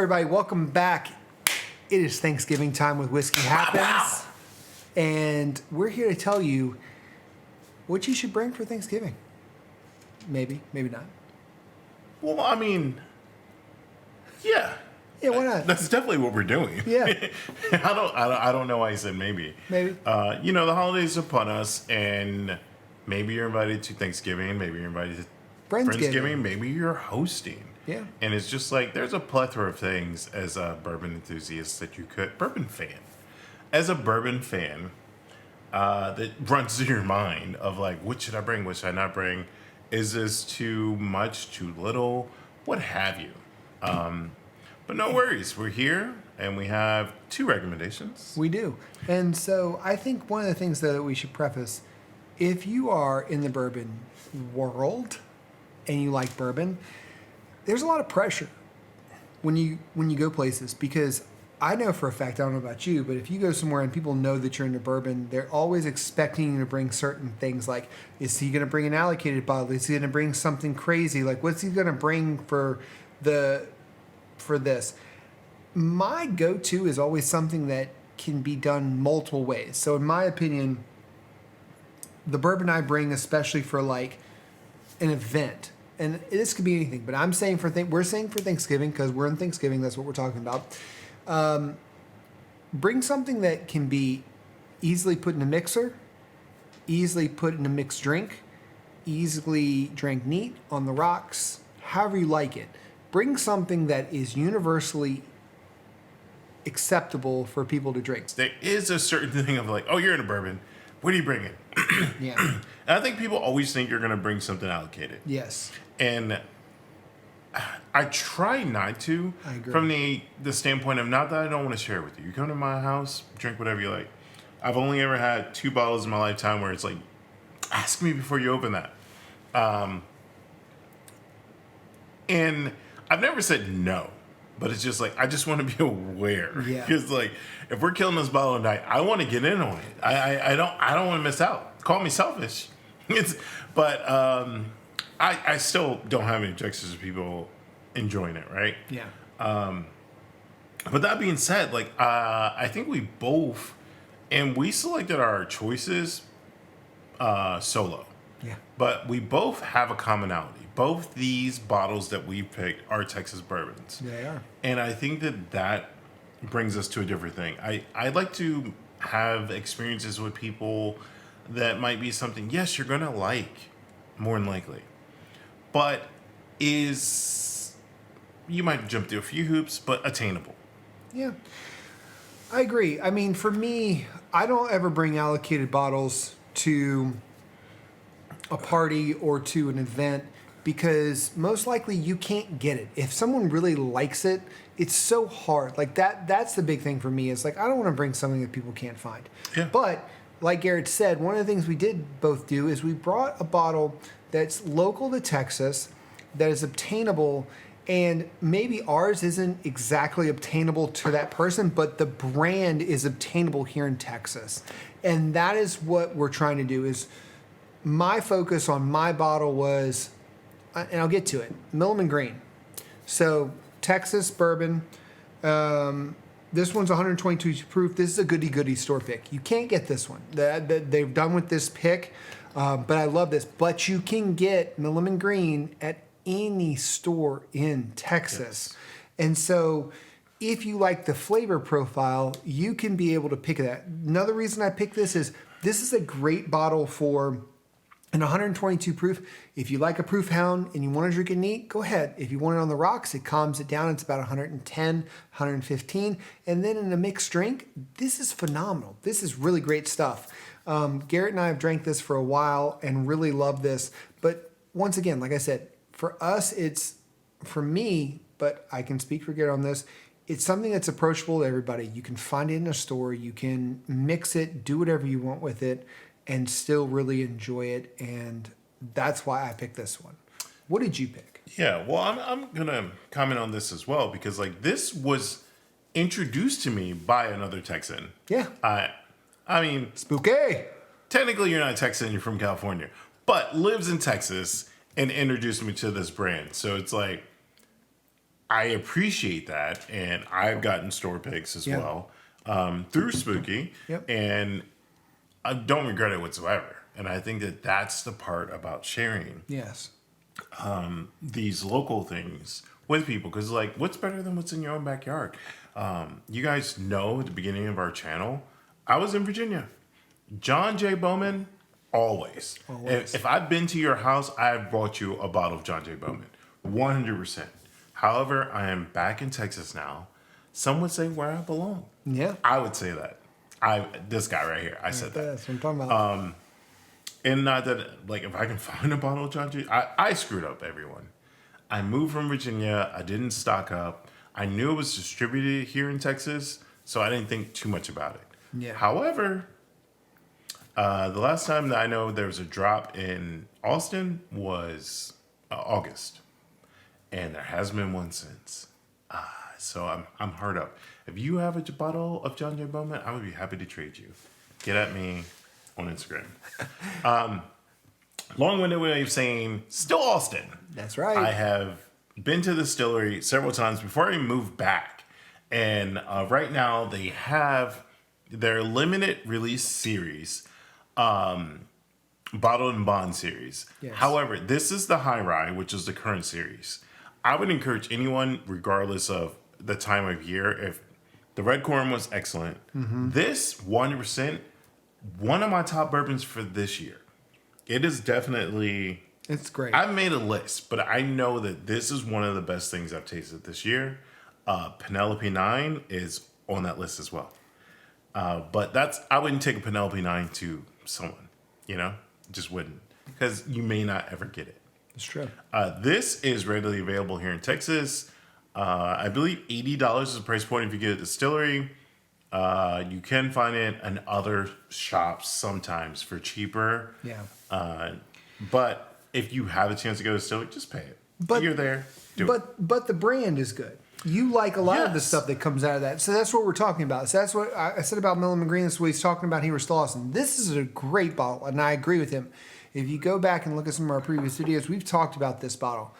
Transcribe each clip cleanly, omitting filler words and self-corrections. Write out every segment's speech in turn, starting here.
everybody. Welcome back. It is Thanksgiving time with Whiskey Happens. And we're here to tell you what you should bring for Thanksgiving. Maybe, maybe not. Well, I mean, yeah. Yeah, why not? That's definitely what we're doing. Yeah. I don't know why I said maybe. Maybe. The holidays are upon us, and maybe you're invited to Thanksgiving, maybe you're invited to Friendsgiving, maybe you're hosting. Yeah. And it's just like, there's a plethora of things as a bourbon enthusiast that you could, bourbon fan. As a bourbon fan, that runs through your mind of like, what should I bring? What should I not bring? Is this too much, too little? What have you? But no worries. We're here and we have 2 recommendations. We do. And so I think one of the things that we should preface, if you are in the bourbon world and you like bourbon, there's a lot of pressure when you go places, because I know for a fact, I don't know about you, but if you go somewhere and people know that you're into bourbon, they're always expecting you to bring certain things. Like, is he going to bring an allocated bottle? Is he going to bring something crazy? Like, what's he going to bring for this? My go-to is always something that can be done multiple ways. So in my opinion, the bourbon I bring, especially for like an event, and this could be anything, but I'm saying we're saying for Thanksgiving, because we're in Thanksgiving, that's what we're talking about. Bring something that can be easily put in a mixer, easily put in a mixed drink, easily drank neat, on the rocks, however you like it. Bring something that is universally acceptable for people to drink. There is a certain thing of like, oh, you're in a bourbon. What are you bringing? Yeah. And I think people always think you're going to bring something allocated. Yes. And I try not to. I agree. From the standpoint of, not that I don't want to share with you. You come to my house, drink whatever you like. I've only ever had 2 bottles in my lifetime where it's like, ask me before you open that. And I've never said no, but it's just like, I just want to be aware. Yeah. Because like, if we're killing this bottle tonight, I want to get in on it. I don't want to miss out. Call me selfish. But I still don't have any objections to people enjoying it, right? Yeah. But that being said, like, I think we both, and we selected our choices solo. Yeah. But we both have a commonality. Both these bottles that we picked are Texas bourbons. They are. And I think that brings us to a different thing. I like to have experiences with people that might be something, yes, you're going to like, more than likely. But you might jump through a few hoops, but attainable. Yeah. I agree. I mean, for me, I don't ever bring allocated bottles to a party or to an event, because most likely you can't get it. If someone really likes it, it's so hard. Like that's the big thing for me, is like, I don't want to bring something that people can't find. Yeah. But like Garrett said, one of the things we did both do is we brought a bottle that's local to Texas, that is obtainable, and maybe ours isn't exactly obtainable to that person, but the brand is obtainable here in Texas. And that is what we're trying to do. Is my focus on my bottle was, and I'll get to it, Milliman Green. So Texas bourbon. This one's 122 proof. This is a goody store pick. You can't get this one. They've done with this pick, but I love this. But you can get Milliman Green at any store in Texas. Yes. And so if you like the flavor profile, you can be able to pick that. Another reason I picked this is a great bottle for an 122 proof. If you like a proof hound and you want to drink it neat, go ahead. If you want it on the rocks, it calms it down. It's about 110, 115. And then in a mixed drink, this is phenomenal. This is really great stuff. Garrett and I have drank this for a while and really love this. But once again, like I said, for us, for me, but I can speak for Garrett on this, it's something that's approachable to everybody. You can find it in a store. You can mix it, do whatever you want with it, and still really enjoy it. And that's why I picked this one. What did you pick? Yeah, well, I'm going to comment on this as well, because like, this was introduced to me by another Texan. Yeah. I mean, spooky. Technically, you're not a Texan, you're from California, but lives in Texas and introduced me to this brand. So it's like, I appreciate that, and I've gotten store picks as Yeah. well through Spooky, Yep. and I don't regret it whatsoever. And I think that that's the part about sharing Yes. these local things with people, because like, what's better than what's in your own backyard? You guys know at the beginning of our channel, I was in Virginia. John J. Bowman, always. Always. If I've been to your house, I've brought you a bottle of John J. Bowman, 100%. However, I am back in Texas now. Some would say where I belong. Yeah. I would say that. This guy right here, I said that. That's what I'm talking about. And not that, like, if I can find a bottle of John J. I screwed up, everyone. I moved from Virginia. I didn't stock up. I knew it was distributed here in Texas, so I didn't think too much about it. Yeah. However, the last time that I know there was a drop in Austin was August, and there has been one since. So I'm hard up. If you have a bottle of John J. Bowman, I would be happy to trade you. Get at me on Instagram. Long-winded way of saying, still Austin. That's right. I have been to the distillery several times before I moved back. And right now they have their limited release series, Bottled and Bond series. Yes. However, this is the High Rye, which is the current series. I would encourage anyone, regardless of the time of year, if the red corn was excellent, this 100%, one of my top bourbons for this year. It is definitely, It's great. I've made a list, but I know that this is one of the best things I've tasted this year. Penelope 9 is on that list as well. But I wouldn't take a Penelope 9 to someone, just wouldn't, because you may not ever get it. It's true. This is readily available here in Texas. I believe $80 is the price point if you get it at the distillery. You can find it in other shops sometimes for cheaper. Yeah. But if you have a chance to go to the distillery, just pay it. But- You're there. Do it. But the brand is good. You like a lot of the Yes. stuff that comes out of that. So that's what we're talking about. So that's what I said about Milliman Green. That's what he's talking about here with Slauson. This is a great bottle, and I agree with him. If you go back and look at some of our previous videos, we've talked about this bottle.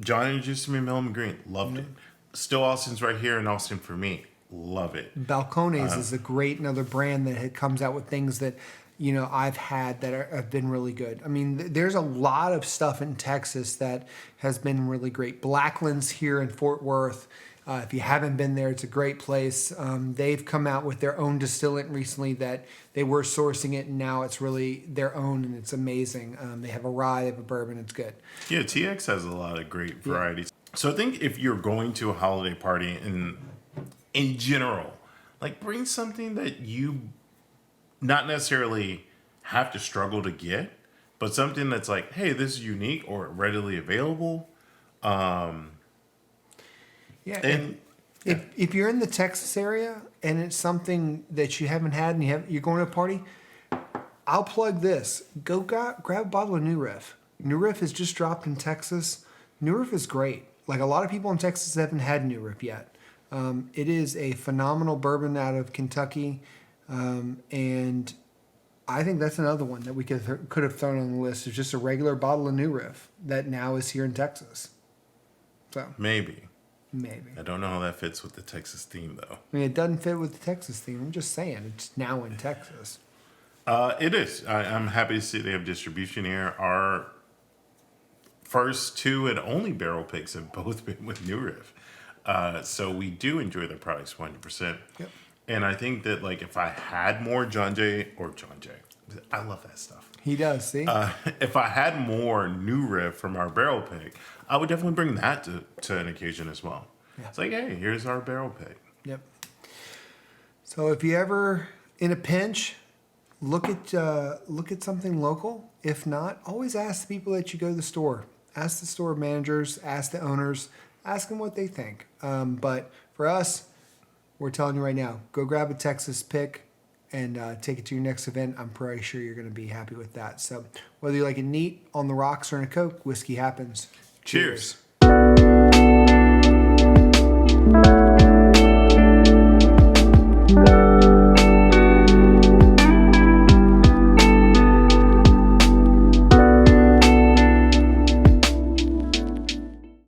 John introduced me to Milliman Green. Loved it. Still Austin's right here in Austin for me. Love it. Balcones is a great another brand that comes out with things that I've had that have been really good. I mean, there's a lot of stuff in Texas that has been really great. Blackland's here in Fort Worth. If you haven't been there, it's a great place. They've come out with their own distillant recently that they were sourcing it, and now it's really their own, and it's amazing. They have a rye, they have a bourbon, it's good. Yeah, TX has a lot of great varieties. So I think if you're going to a holiday party in general, like, bring something that you not necessarily have to struggle to get, but something that's like, hey, this is unique or readily available. Yeah, And if you're in the Texas area and it's something that you haven't had and you're going to a party, I'll plug this. Go grab a bottle of New Riff. New Riff has just dropped in Texas. New Riff is great. Like, a lot of people in Texas haven't had New Riff yet. It is a phenomenal bourbon out of Kentucky, and I think that's another one that we could have thrown on the list. It's just a regular bottle of New Riff that now is here in Texas. So maybe. maybe. I don't know how that fits with the Texas theme, though. I mean, it doesn't fit with the Texas theme. I'm just saying, it's now in Texas. It is. I'm happy to see they have distribution here. Our first two and only barrel picks have both been with New Riff. So we do enjoy their products 100%. Yep. And I think that, like, if I had more John J, I love that stuff. He does, see? If I had more New Riff from our barrel pick, I would definitely bring that to an occasion as well. Yeah. It's like, hey, here's our barrel pick. Yep. So if you ever in a pinch, look at something local. If not, always ask the people that you go to the store. Ask the store managers, ask the owners, ask them what they think. But for us, we're telling you right now, go grab a Texas pick and take it to your next event. I'm pretty sure you're going to be happy with that. So whether you like it neat, on the rocks, or in a Coke, whiskey happens. Cheers.